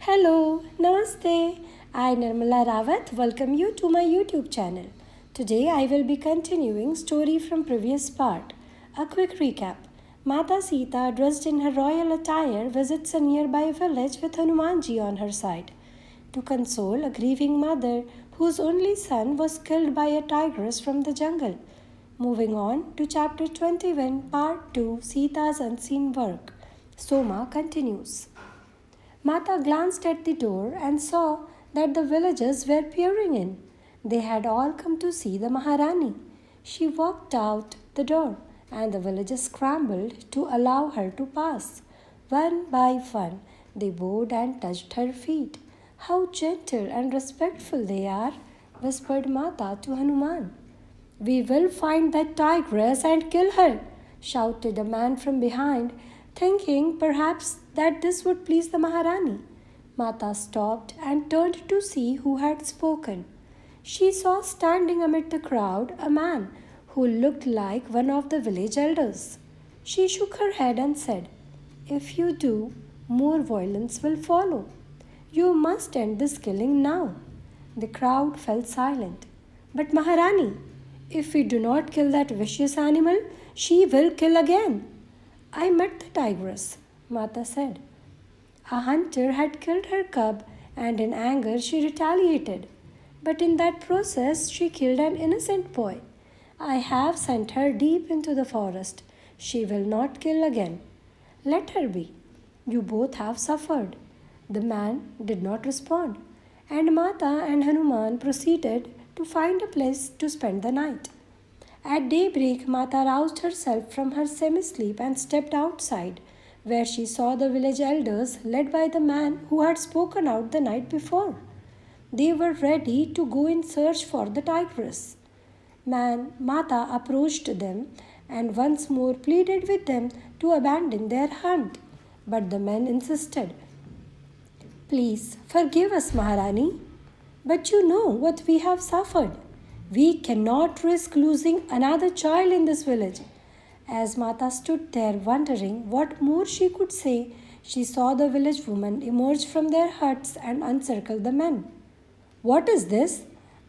Hello, Namaste. I, Nirmala Rawat, welcome you to my YouTube channel. Today I will be continuing story from previous part. A quick recap. Mata Sita, dressed in her royal attire, visits a nearby village with Hanumanji on her side to console a grieving mother whose only son was killed by a tigress from the jungle. Moving on to chapter 21, part 2, Sita's unseen work. Soma continues. Mata glanced at the door and saw that the villagers were peering in. They had all come to see the Maharani. She walked out the door, and the villagers scrambled to allow her to pass. One by one, they bowed and touched her feet. How gentle and respectful they are, whispered Mata to Hanuman. We will find that tigress and kill her, shouted a man from behind, thinking perhaps that this would please the Maharani. Mata stopped and turned to see who had spoken. She saw standing amid the crowd a man who looked like one of the village elders. She shook her head and said, If you do, more violence will follow. You must end this killing now. The crowd fell silent. But Maharani, if we do not kill that vicious animal, she will kill again. I met the tigress, Mata said. A hunter had killed her cub, and in anger she retaliated. But in that process, she killed an innocent boy. I have sent her deep into the forest. She will not kill again. Let her be. You both have suffered. The man did not respond, and Mata and Hanuman proceeded to find a place to spend the night. At daybreak, Mata roused herself from her semi-sleep and stepped outside, where she saw the village elders led by the man who had spoken out the night before. They were ready to go in search for the tigress. Mata approached them and once more pleaded with them to abandon their hunt. But the men insisted. Please forgive us, Maharani. But you know what we have suffered. We cannot risk losing another child in this village. As Mata stood there wondering what more she could say, she saw the village women emerge from their huts and encircle the men. What is this?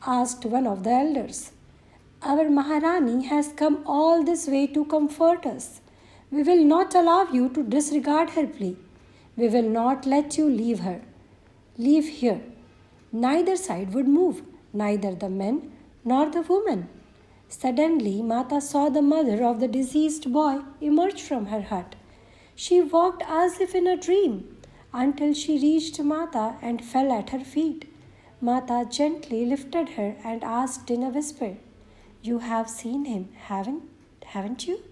Asked one of the elders. Our Maharani has come all this way to comfort us. We will not allow you to disregard her plea. We will not let you leave here. Neither side would move, neither the men nor the woman. Suddenly, Mata saw the mother of the deceased boy emerge from her hut. She walked as if in a dream until she reached Mata and fell at her feet. Mata gently lifted her and asked in a whisper, You have seen him, haven't you?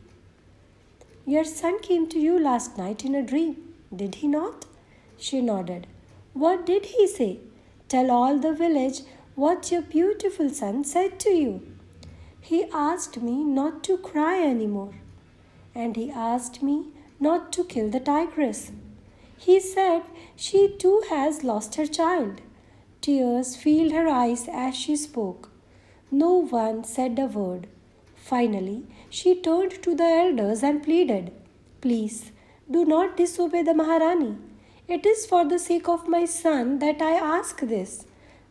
Your son came to you last night in a dream, did he not? She nodded. What did he say? Tell all the village what your beautiful son said to you. He asked me not to cry anymore, and he asked me not to kill the tigress. He said she too has lost her child. Tears filled her eyes as she spoke. No one said a word. Finally, she turned to the elders and pleaded, Please, do not disobey the Maharani. It is for the sake of my son that I ask this.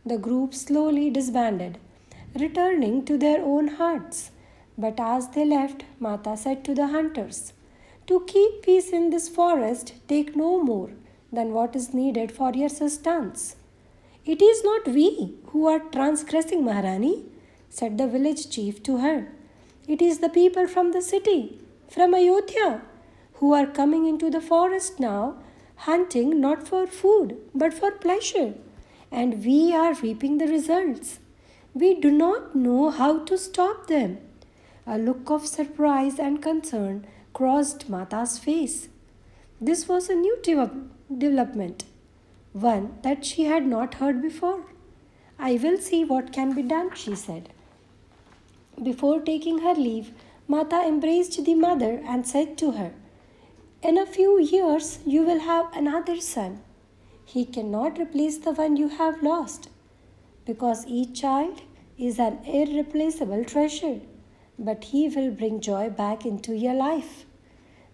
The group slowly disbanded, returning to their own huts. But as they left, Mata said to the hunters, To keep peace in this forest, take no more than what is needed for your sustenance. It is not we who are transgressing, Maharani, said the village chief to her. It is the people from the city, from Ayodhya, who are coming into the forest now, hunting not for food but for pleasure. And we are reaping the results. We do not know how to stop them. A look of surprise and concern crossed Mata's face. This was a new development, one that she had not heard before. I will see what can be done, she said. Before taking her leave, Mata embraced the mother and said to her, In a few years you will have another son. He cannot replace the one you have lost, because each child is an irreplaceable treasure, but he will bring joy back into your life.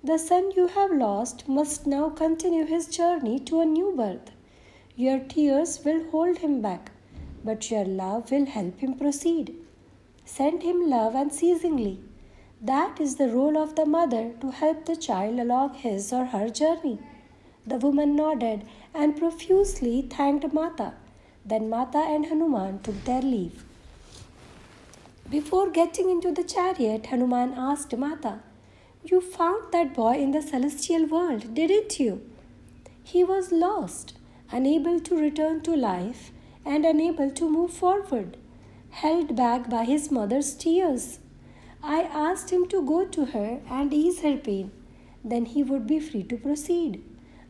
The son you have lost must now continue his journey to a new birth. Your tears will hold him back, but your love will help him proceed. Send him love unceasingly. That is the role of the mother, to help the child along his or her journey. The woman nodded and profusely thanked Mata. Then Mata and Hanuman took their leave. Before getting into the chariot, Hanuman asked Mata, "You found that boy in the celestial world, didn't you?" He was lost, unable to return to life and unable to move forward, held back by his mother's tears. I asked him to go to her and ease her pain. Then he would be free to proceed.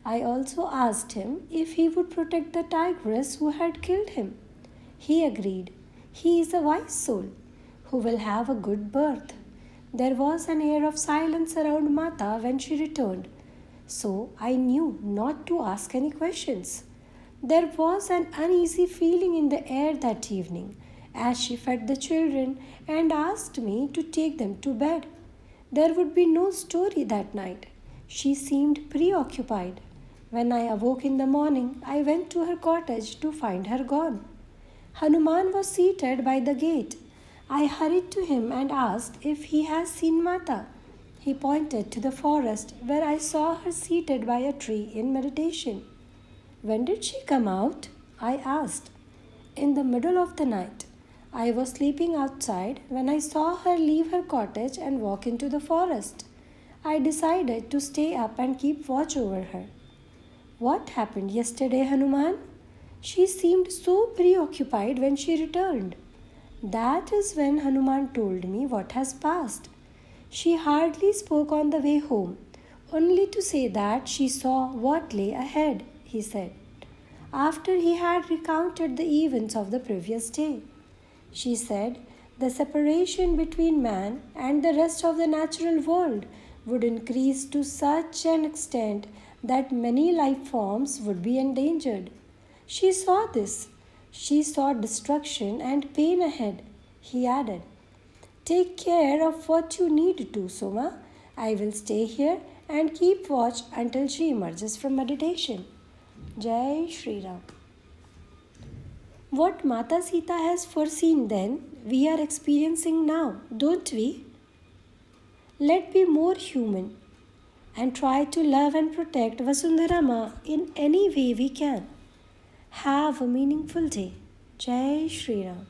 I also asked him if he would protect the tigress who had killed him. He agreed. He is a wise soul who will have a good birth. There was an air of silence around Mata when she returned, so I knew not to ask any questions. There was an uneasy feeling in the air that evening as she fed the children and asked me to take them to bed. There would be no story that night. She seemed preoccupied. When I awoke in the morning, I went to her cottage to find her gone. Hanuman was seated by the gate. I hurried to him and asked if he has seen Mata. He pointed to the forest where I saw her seated by a tree in meditation. "When did she come out?" I asked. "In the middle of the night. I was sleeping outside when I saw her leave her cottage and walk into the forest. I decided to stay up and keep watch over her." "What happened yesterday, Hanuman?" "She seemed so preoccupied when she returned." That is when Hanuman told me what has passed. She hardly spoke on the way home, only to say that she saw what lay ahead, he said, after he had recounted the events of the previous day. She said the separation between man and the rest of the natural world would increase to such an extent that many life forms would be endangered. She saw this. She saw destruction and pain ahead. He added, "Take care of what you need to, Soma. I will stay here and keep watch until she emerges from meditation." Jai Shri Ram. What Mata Sita has foreseen then, we are experiencing now, don't we? Let's be more human and try to love and protect Vasundhara Ma in any way we can. Have a meaningful day. Jai Shri Ram.